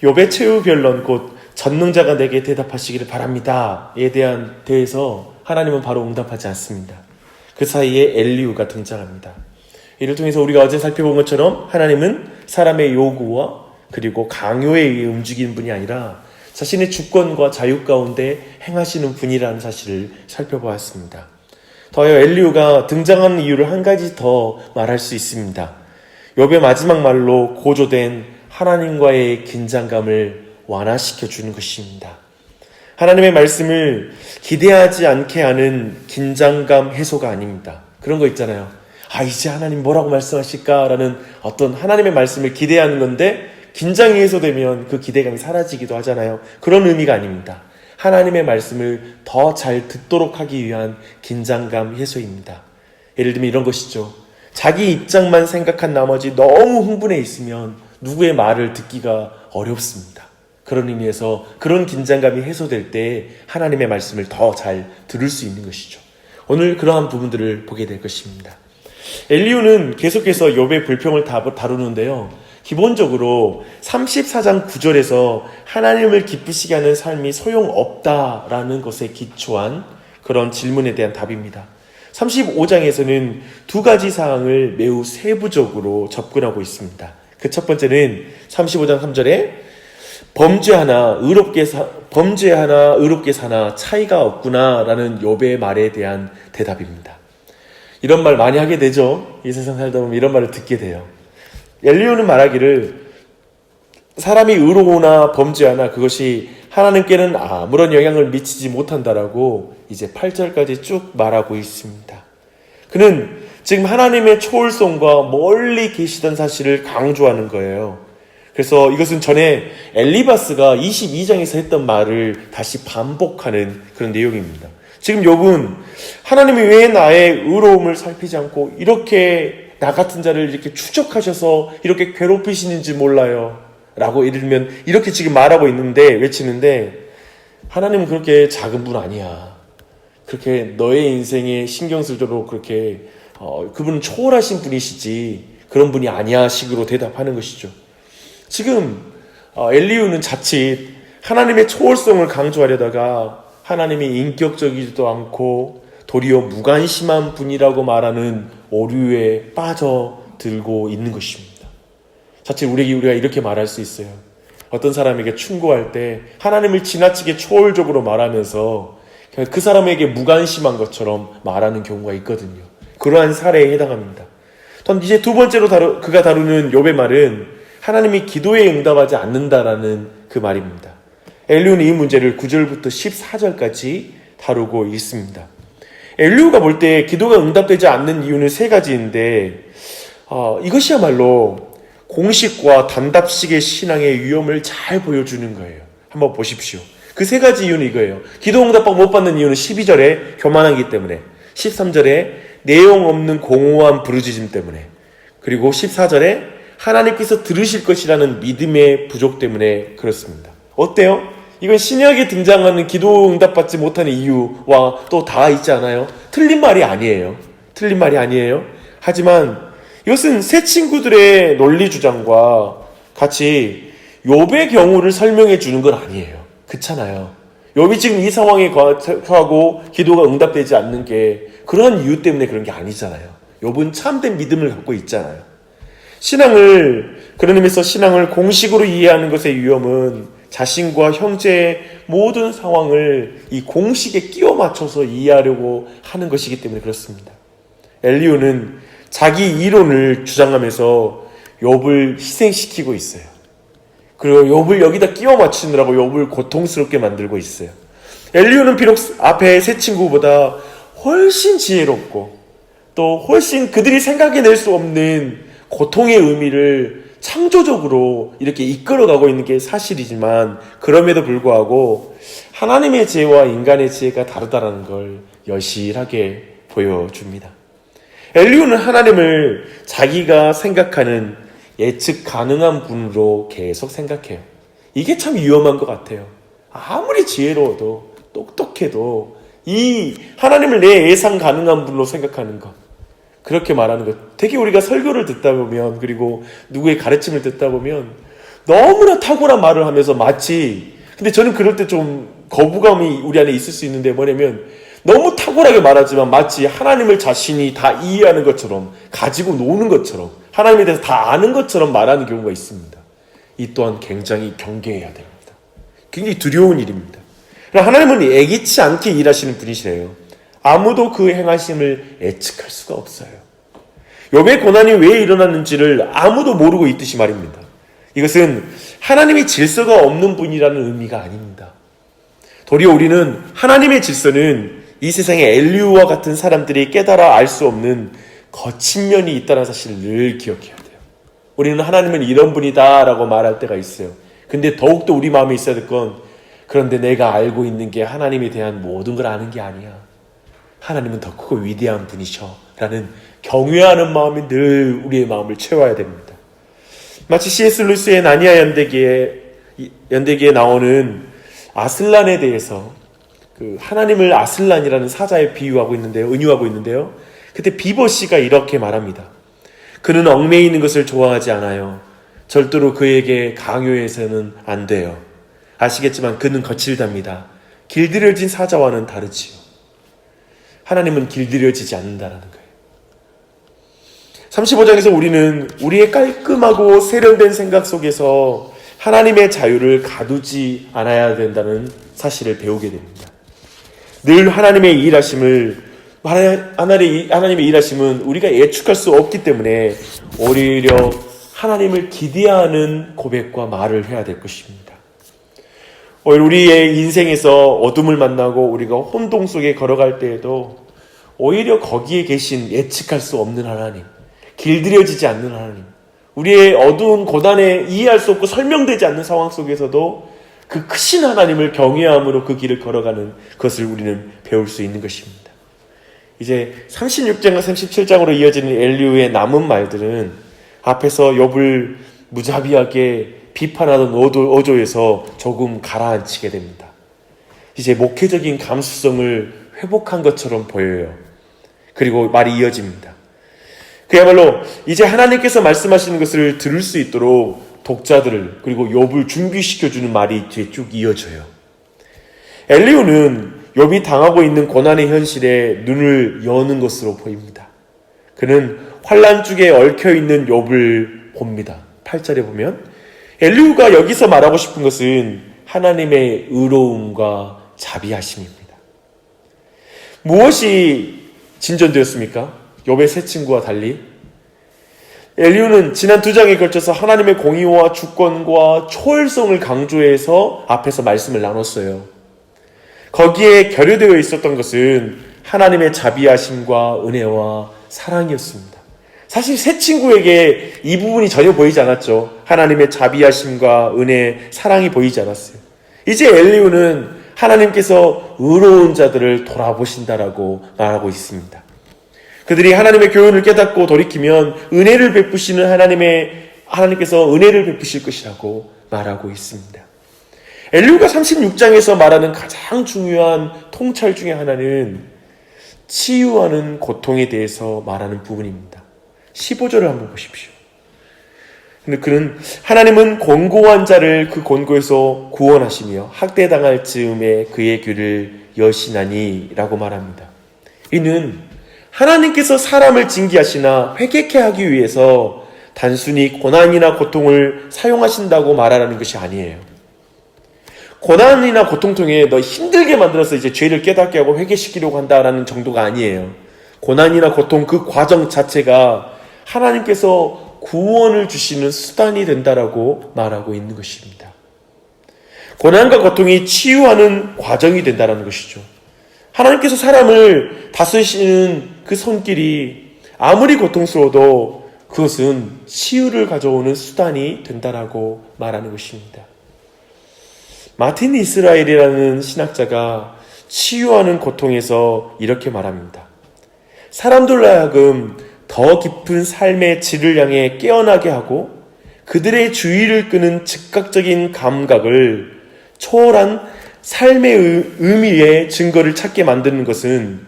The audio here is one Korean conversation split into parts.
욥의 최후 변론 곧 전능자가 내게 대답하시기를 바랍니다에 대해서 하나님은 바로 응답하지 않습니다. 그 사이에 엘리후가 등장합니다. 이를 통해서 우리가 어제 살펴본 것처럼 하나님은 사람의 요구와 그리고 강요에 의해 움직이는 분이 아니라 자신의 주권과 자유 가운데 행하시는 분이라는 사실을 살펴보았습니다. 더하여 엘리후가 등장하는 이유를 한 가지 더 말할 수 있습니다. 욥의 마지막 말로 고조된 하나님과의 긴장감을 완화시켜 주는 것입니다. 하나님의 말씀을 기대하지 않게 하는 긴장감 해소가 아닙니다. 그런 거 있잖아요. 이제 하나님 뭐라고 말씀하실까라는 어떤 하나님의 말씀을 기대하는 건데 긴장이 해소되면 그 기대감이 사라지기도 하잖아요. 그런 의미가 아닙니다. 하나님의 말씀을 더 잘 듣도록 하기 위한 긴장감 해소입니다. 예를 들면 이런 것이죠. 자기 입장만 생각한 나머지 너무 흥분해 있으면 누구의 말을 듣기가 어렵습니다. 그런 의미에서 그런 긴장감이 해소될 때 하나님의 말씀을 더 잘 들을 수 있는 것이죠. 오늘 그러한 부분들을 보게 될 것입니다. 엘리후는 계속해서 욥의 불평을 다루는데요. 기본적으로 34장 9절에서 하나님을 기쁘시게 하는 삶이 소용없다라는 것에 기초한 그런 질문에 대한 답입니다. 35장에서는 두 가지 사항을 매우 세부적으로 접근하고 있습니다. 그 첫 번째는 35장 3절에 범죄 하나 의롭게 사나 차이가 없구나라는 욥의 말에 대한 대답입니다. 이런 말 많이 하게 되죠. 이 세상 살다 보면 이런 말을 듣게 돼요. 엘리후는 말하기를 사람이 의로우나 범죄하나 그것이 하나님께는 아무런 영향을 미치지 못한다라고 이제 8절까지 쭉 말하고 있습니다. 그는 지금 하나님의 초월성과 멀리 계시던 사실을 강조하는 거예요. 그래서 이것은 전에 엘리바스가 22장에서 했던 말을 다시 반복하는 그런 내용입니다. 지금 욥은 하나님이 왜 나의 의로움을 살피지 않고 이렇게 나 같은 자를 이렇게 추적하셔서 이렇게 괴롭히시는지 몰라요 라고 예를 들면 이렇게 지금 말하고 있는데 외치는데 하나님은 그렇게 작은 분 아니야. 그렇게 너의 인생에 신경 쓸 정도로 그렇게 그분은 초월하신 분이시지 그런 분이 아니야 식으로 대답하는 것이죠. 지금 엘리후는 자칫 하나님의 초월성을 강조하려다가 하나님이 인격적이지도 않고 도리어 무관심한 분이라고 말하는 오류에 빠져들고 있는 것입니다. 자칫 우리가 이렇게 말할 수 있어요. 어떤 사람에게 충고할 때 하나님을 지나치게 초월적으로 말하면서 그 사람에게 무관심한 것처럼 말하는 경우가 있거든요. 그러한 사례에 해당합니다. 이제 두 번째로 그가 다루는 욥의 말은 하나님이 기도에 응답하지 않는다라는 그 말입니다. 엘리후는 이 문제를 9절부터 14절까지 다루고 있습니다. 엘리후가 볼 때 기도가 응답되지 않는 이유는 세 가지인데 이것이야말로 공식과 단답식의 신앙의 위험을 잘 보여주는 거예요. 한번 보십시오. 그 세 가지 이유는 이거예요. 기도 응답받고 못 받는 이유는 12절에 교만하기 때문에, 13절에 내용 없는 공허한 부르짖음 때문에, 그리고 14절에 하나님께서 들으실 것이라는 믿음의 부족 때문에 그렇습니다. 어때요? 이건 신약에 등장하는 기도 응답받지 못하는 이유와 또 다 있지 않아요? 틀린 말이 아니에요. 하지만 이것은 새 친구들의 논리 주장과 같이 욥의 경우를 설명해 주는 건 아니에요. 그렇잖아요. 욥이 지금 이 상황에 처하고 기도가 응답되지 않는 게 그러한 이유 때문에 그런 게 아니잖아요. 욥은 참된 믿음을 갖고 있잖아요. 그런 의미에서 신앙을 공식으로 이해하는 것의 위험은 자신과 형제의 모든 상황을 이 공식에 끼워 맞춰서 이해하려고 하는 것이기 때문에 그렇습니다. 엘리후는 자기 이론을 주장하면서 욥을 희생시키고 있어요. 그리고 욥을 여기다 끼워 맞추느라고 욥을 고통스럽게 만들고 있어요. 엘리후는 비록 앞에 세 친구보다 훨씬 지혜롭고 또 훨씬 그들이 생각해낼 수 없는 고통의 의미를 창조적으로 이렇게 이끌어가고 있는 게 사실이지만 그럼에도 불구하고 하나님의 지혜와 인간의 지혜가 다르다는 걸 여실하게 보여줍니다. 엘리후는 하나님을 자기가 생각하는 예측 가능한 분으로 계속 생각해요. 이게 참 위험한 것 같아요. 아무리 지혜로워도 똑똑해도 이 하나님을 내 예상 가능한 분으로 생각하는 것, 그렇게 말하는 것, 되게 우리가 설교를 듣다 보면 그리고 누구의 가르침을 듣다 보면 너무나 탁월한 말을 하면서 마치, 근데 저는 그럴 때 좀 거부감이 우리 안에 있을 수 있는데 뭐냐면 너무 탁월하게 말하지만 마치 하나님을 자신이 다 이해하는 것처럼, 가지고 노는 것처럼, 하나님에 대해서 다 아는 것처럼 말하는 경우가 있습니다. 이 또한 굉장히 경계해야 됩니다. 굉장히 두려운 일입니다. 하나님은 애기치 않게 일하시는 분이시래요. 아무도 그 행하심을 예측할 수가 없어요. 욥의 고난이 왜 일어났는지를 아무도 모르고 있듯이 말입니다. 이것은 하나님의 질서가 없는 분이라는 의미가 아닙니다. 도리어 우리는 하나님의 질서는 이 세상의 엘리후와 같은 사람들이 깨달아 알 수 없는 거친 면이 있다는 사실을 늘 기억해야 돼요. 우리는 하나님은 이런 분이다 라고 말할 때가 있어요. 근데 더욱더 우리 마음에 있어야 될 건, 그런데 내가 알고 있는 게 하나님에 대한 모든 걸 아는 게 아니야. 하나님은 더 크고 위대한 분이셔 라는 경외하는 마음이 늘 우리의 마음을 채워야 됩니다. 마치 C.S. 루이스의 나니아 연대기에 나오는 아슬란에 대해서, 그 하나님을 아슬란이라는 사자에 비유하고 있는데요, 은유하고 있는데요, 그때 비버 씨가 이렇게 말합니다. 그는 얽매이는 것을 좋아하지 않아요. 절대로 그에게 강요해서는 안 돼요. 아시겠지만 그는 거칠답니다. 길들여진 사자와는 다르지요. 하나님은 길들여지지 않는다라는 거예요. 35장에서 우리는 우리의 깔끔하고 세련된 생각 속에서 하나님의 자유를 가두지 않아야 된다는 사실을 배우게 됩니다. 늘 하나님의 일하심은 우리가 예측할 수 없기 때문에 오히려 하나님을 기대하는 고백과 말을 해야 될 것입니다. 우리의 인생에서 어둠을 만나고 우리가 혼동 속에 걸어갈 때에도 오히려 거기에 계신 예측할 수 없는 하나님, 길들여지지 않는 하나님, 우리의 어두운 고단에 이해할 수 없고 설명되지 않는 상황 속에서도 그 크신 하나님을 경외함으로 그 길을 걸어가는 것을 우리는 배울 수 있는 것입니다. 이제 36장과 37장으로 이어지는 엘리후의 남은 말들은 앞에서 욥을 무자비하게 비판하던 어조에서 조금 가라앉히게 됩니다. 이제 목회적인 감수성을 회복한 것처럼 보여요. 그리고 말이 이어집니다. 그야말로 이제 하나님께서 말씀하시는 것을 들을 수 있도록 독자들을, 그리고 욥을 준비시켜주는 말이 뒤에 쭉 이어져요. 엘리후는 욥이 당하고 있는 고난의 현실에 눈을 여는 것으로 보입니다. 그는 환난 중에 얽혀있는 욥을 봅니다. 8절에 보면 엘리후가 여기서 말하고 싶은 것은 하나님의 의로움과 자비하심입니다. 무엇이 진전되었습니까? 욥의 세 친구와 달리 엘리후는 지난 2장에 걸쳐서 하나님의 공의와 주권과 초월성을 강조해서 앞에서 말씀을 나눴어요. 거기에 결여되어 있었던 것은 하나님의 자비하심과 은혜와 사랑이었습니다. 사실 세 친구에게 이 부분이 전혀 보이지 않았죠. 하나님의 자비하심과 은혜, 사랑이 보이지 않았어요. 이제 엘리후는 하나님께서 의로운 자들을 돌아보신다라고 말하고 있습니다. 그들이 하나님의 교훈을 깨닫고 돌이키면 은혜를 베푸시는 하나님께서 은혜를 베푸실 것이라고 말하고 있습니다. 엘리후가 36장에서 말하는 가장 중요한 통찰 중에 하나는 치유하는 고통에 대해서 말하는 부분입니다. 15절을 한번 보십시오. 근데 그는 하나님은 곤고한 자를 그 곤고에서 구원하시며 학대당할 즈음에 그의 귀를 여시나니 라고 말합니다. 이는 하나님께서 사람을 징계하시나 회개케 하기 위해서 단순히 고난이나 고통을 사용하신다고 말하라는 것이 아니에요. 고난이나 고통 통해 너 힘들게 만들어서 이제 죄를 깨닫게 하고 회개시키려고 한다라는 정도가 아니에요. 고난이나 고통 그 과정 자체가 하나님께서 구원을 주시는 수단이 된다라고 말하고 있는 것입니다. 고난과 고통이 치유하는 과정이 된다라는 것이죠. 하나님께서 사람을 다스리시는 그 손길이 아무리 고통스러워도 그것은 치유를 가져오는 수단이 된다라고 말하는 것입니다. 마틴 이스라엘이라는 신학자가 치유하는 고통에서 이렇게 말합니다. 사람들로 하여금 더 깊은 삶의 질을 향해 깨어나게 하고 그들의 주의를 끄는 즉각적인 감각을 초월한 삶의 의미의 증거를 찾게 만드는 것은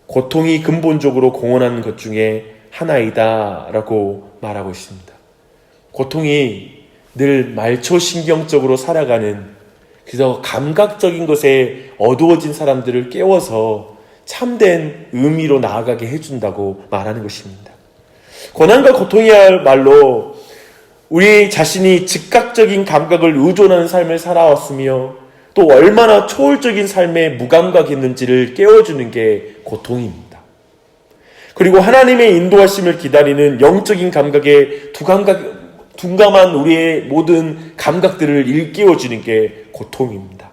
고통이 근본적으로 공헌하는 것 중에 하나이다 라고 말하고 있습니다. 고통이 늘 말초신경적으로 살아가는, 그래서 감각적인 것에 어두워진 사람들을 깨워서 참된 의미로 나아가게 해준다고 말하는 것입니다. 고난과 고통이야말로 우리 자신이 즉각적인 감각을 의존하는 삶을 살아왔으며 또 얼마나 초월적인 삶에 무감각했는지를 깨워주는 게 고통입니다. 그리고 하나님의 인도하심을 기다리는 영적인 감각에 둔감한 우리의 모든 감각들을 일깨워주는 게 고통입니다.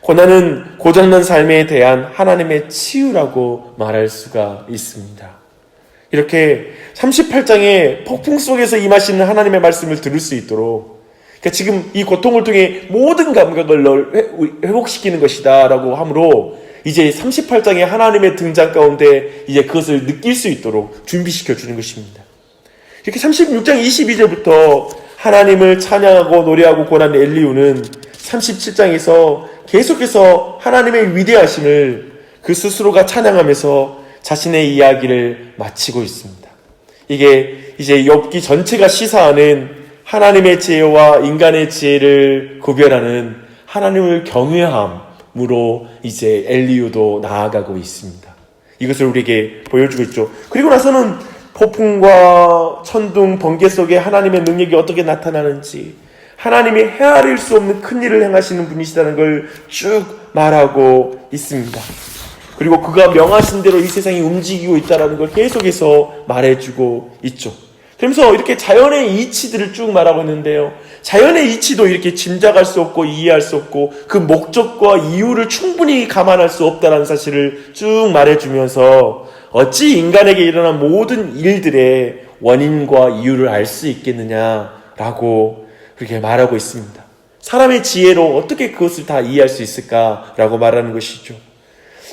고난은 고장난 삶에 대한 하나님의 치유라고 말할 수가 있습니다. 이렇게 38장의 폭풍 속에서 임하시는 하나님의 말씀을 들을 수 있도록, 그러니까 지금 이 고통을 통해 모든 감각을 회복시키는 것이다 라고 하므로 이제 38장의 하나님의 등장 가운데 이제 그것을 느낄 수 있도록 준비시켜 주는 것입니다. 이렇게 36장 22절부터 하나님을 찬양하고 노래하고 고난 엘리후는 37장에서 계속해서 하나님의 위대하심을 그 스스로가 찬양하면서 자신의 이야기를 마치고 있습니다. 이게 이제 욥기 전체가 시사하는 하나님의 지혜와 인간의 지혜를 구별하는 하나님을 경외함으로 이제 엘리후도 나아가고 있습니다. 이것을 우리에게 보여주고 있죠. 그리고 나서는 폭풍과 천둥, 번개 속에 하나님의 능력이 어떻게 나타나는지, 하나님이 헤아릴 수 없는 큰 일을 행하시는 분이시다는 걸 쭉 말하고 있습니다. 그리고 그가 명하신 대로 이 세상이 움직이고 있다는 걸 계속해서 말해주고 있죠. 그러면서 이렇게 자연의 이치들을 쭉 말하고 있는데요. 자연의 이치도 이렇게 짐작할 수 없고 이해할 수 없고 그 목적과 이유를 충분히 감안할 수 없다는 사실을 쭉 말해주면서 어찌 인간에게 일어난 모든 일들의 원인과 이유를 알 수 있겠느냐라고 그렇게 말하고 있습니다. 사람의 지혜로 어떻게 그것을 다 이해할 수 있을까라고 말하는 것이죠.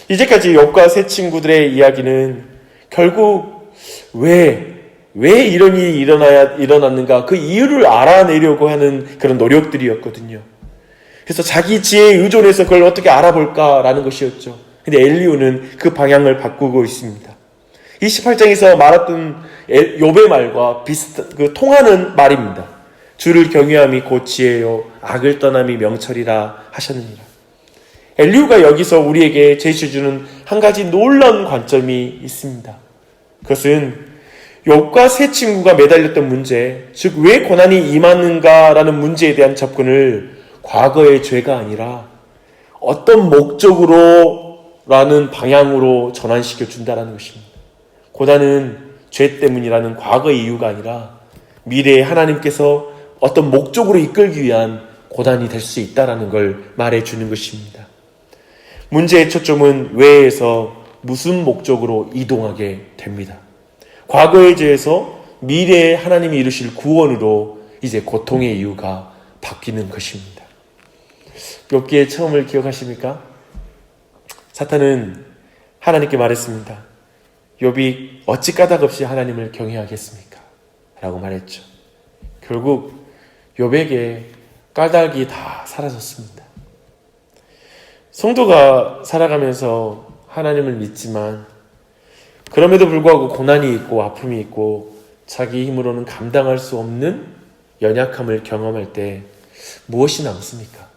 이제까지 욥과 세 친구들의 이야기는 결국 왜 이런 일이 일어났는가 그 이유를 알아내려고 하는 그런 노력들이었거든요. 그래서 자기 지혜에 의존해서 그걸 어떻게 알아볼까라는 것이었죠. 근데 엘리후는 그 방향을 바꾸고 있습니다. 이 18장에서 말했던 욥의 말과 통하는 말입니다. 주를 경외함이 곧 지혜요 악을 떠남이 명철이라 하셨느니라. 엘리후가 여기서 우리에게 제시해주는 한 가지 놀라운 관점이 있습니다. 그것은 욥과 세 친구가 매달렸던 문제, 즉 왜 고난이 임하는가라는 문제에 대한 접근을 과거의 죄가 아니라 어떤 목적으로라는 방향으로 전환시켜 준다는 것입니다. 고난은 죄 때문이라는 과거의 이유가 아니라 미래에 하나님께서 어떤 목적으로 이끌기 위한 고난이 될 수 있다는 걸 말해주는 것입니다. 문제의 초점은 왜에서 무슨 목적으로 이동하게 됩니다. 과거의 죄에서 미래에 하나님이 이루실 구원으로 이제 고통의 이유가 바뀌는 것입니다. 욥기의 처음을 기억하십니까? 사탄은 하나님께 말했습니다. 욥이 어찌 까닭없이 하나님을 경외하겠습니까? 라고 말했죠. 결국 욥에게 까닭이 다 사라졌습니다. 성도가 살아가면서 하나님을 믿지만 그럼에도 불구하고 고난이 있고 아픔이 있고 자기 힘으로는 감당할 수 없는 연약함을 경험할 때 무엇이 남습니까?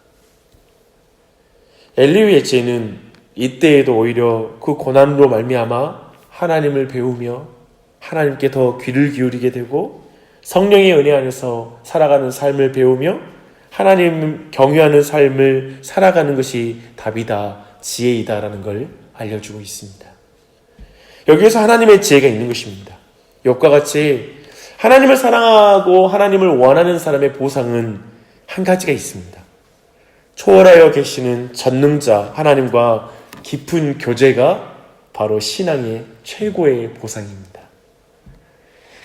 엘리후의 죄는 이때에도 오히려 그 고난으로 말미암아 하나님을 배우며 하나님께 더 귀를 기울이게 되고 성령의 은혜 안에서 살아가는 삶을 배우며 하나님 경외하는 삶을 살아가는 것이 답이다, 지혜이다라는 걸 알려주고 있습니다. 여기에서 하나님의 지혜가 있는 것입니다. 욥과 같이 하나님을 사랑하고 하나님을 원하는 사람의 보상은 한 가지가 있습니다. 초월하여 계시는 전능자 하나님과 깊은 교제가 바로 신앙의 최고의 보상입니다.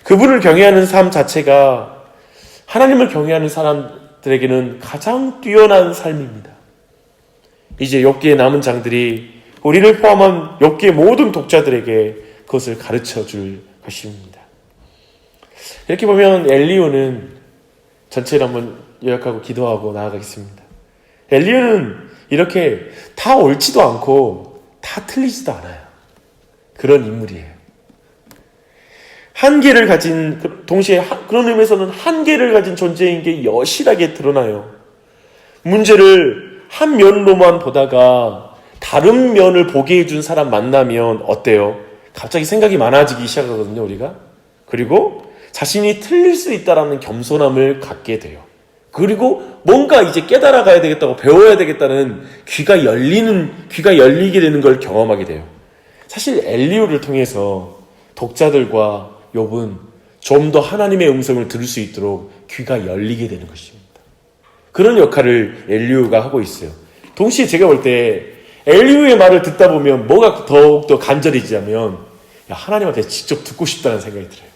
그분을 경외하는 삶 자체가 하나님을 경외하는 사람들에게는 가장 뛰어난 삶입니다. 이제 욥기의 남은 장들이 우리를 포함한 욥기의 모든 독자들에게 그것을 가르쳐 줄 것입니다. 이렇게 보면 엘리후는 전체를 한번 요약하고 기도하고 나아가겠습니다. 엘리후는 이렇게 다 옳지도 않고 다 틀리지도 않아요. 그런 인물이에요. 한계를 가진, 동시에 그런 의미에서는 한계를 가진 존재인 게 여실하게 드러나요. 문제를 한 면로만 보다가 다른 면을 보게 해준 사람 만나면 어때요? 갑자기 생각이 많아지기 시작하거든요, 우리가. 그리고 자신이 틀릴 수 있다는 겸손함을 갖게 돼요. 그리고 뭔가 이제 깨달아 가야 되겠다고, 배워야 되겠다는 귀가 열리게 되는 걸 경험하게 돼요. 사실 엘리후를 통해서 독자들과 욥은 좀 더 하나님의 음성을 들을 수 있도록 귀가 열리게 되는 것입니다. 그런 역할을 엘리후가 하고 있어요. 동시에 제가 볼 때 엘리후의 말을 듣다 보면 뭐가 더욱더 간절해지냐면 하나님한테 직접 듣고 싶다는 생각이 들어요.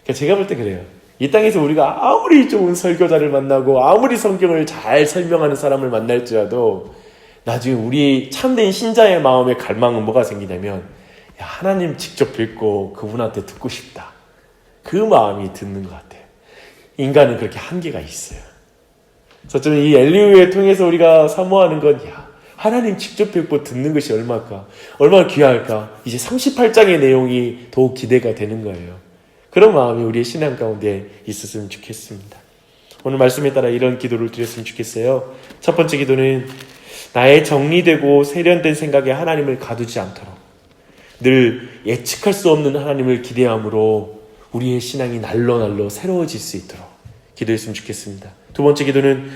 그러니까 제가 볼 때 그래요. 이 땅에서 우리가 아무리 좋은 설교자를 만나고 아무리 성경을 잘 설명하는 사람을 만날지라도 나중에 우리 참된 신자의 마음의 갈망은 뭐가 생기냐면 하나님 직접 뵙고 그분한테 듣고 싶다. 그 마음이 듣는 것 같아요. 인간은 그렇게 한계가 있어요. 그래서 저는 이 엘리후를 통해서 우리가 사모하는 건 하나님 직접 뵙고 듣는 것이 얼마나 귀할까. 이제 38장의 내용이 더욱 기대가 되는 거예요. 그런 마음이 우리의 신앙 가운데 있었으면 좋겠습니다. 오늘 말씀에 따라 이런 기도를 드렸으면 좋겠어요. 첫 번째 기도는 나의 정리되고 세련된 생각에 하나님을 가두지 않도록 늘 예측할 수 없는 하나님을 기대함으로 우리의 신앙이 날로 새로워질 수 있도록 기도했으면 좋겠습니다. 두 번째 기도는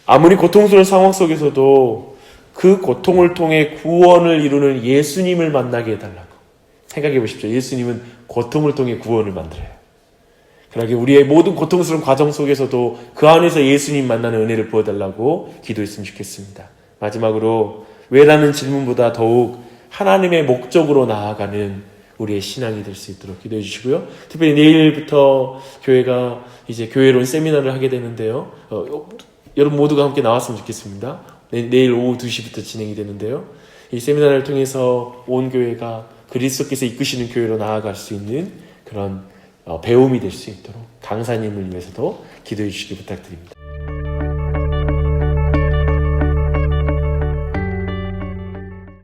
아무리 고통스러운 상황 속에서도 그 고통을 통해 구원을 이루는 예수님을 만나게 해달라고 생각해 보십시오. 예수님은 고통을 통해 구원을 만들어요. 그러게 우리의 모든 고통스러운 과정 속에서도 그 안에서 예수님 만나는 은혜를 부어달라고 기도했으면 좋겠습니다. 마지막으로 왜라는 질문보다 더욱 하나님의 목적으로 나아가는 우리의 신앙이 될 수 있도록 기도해 주시고요. 특별히 내일부터 교회가 이제 교회론 세미나를 하게 되는데요. 여러분 모두가 함께 나왔으면 좋겠습니다. 내일 오후 2시부터 진행이 되는데요. 이 세미나를 통해서 온 교회가 그리스도께서 이끄시는 교회로 나아갈 수 있는 그런 배움이 될 수 있도록 강사님을 위해서도 기도해 주시기 부탁드립니다.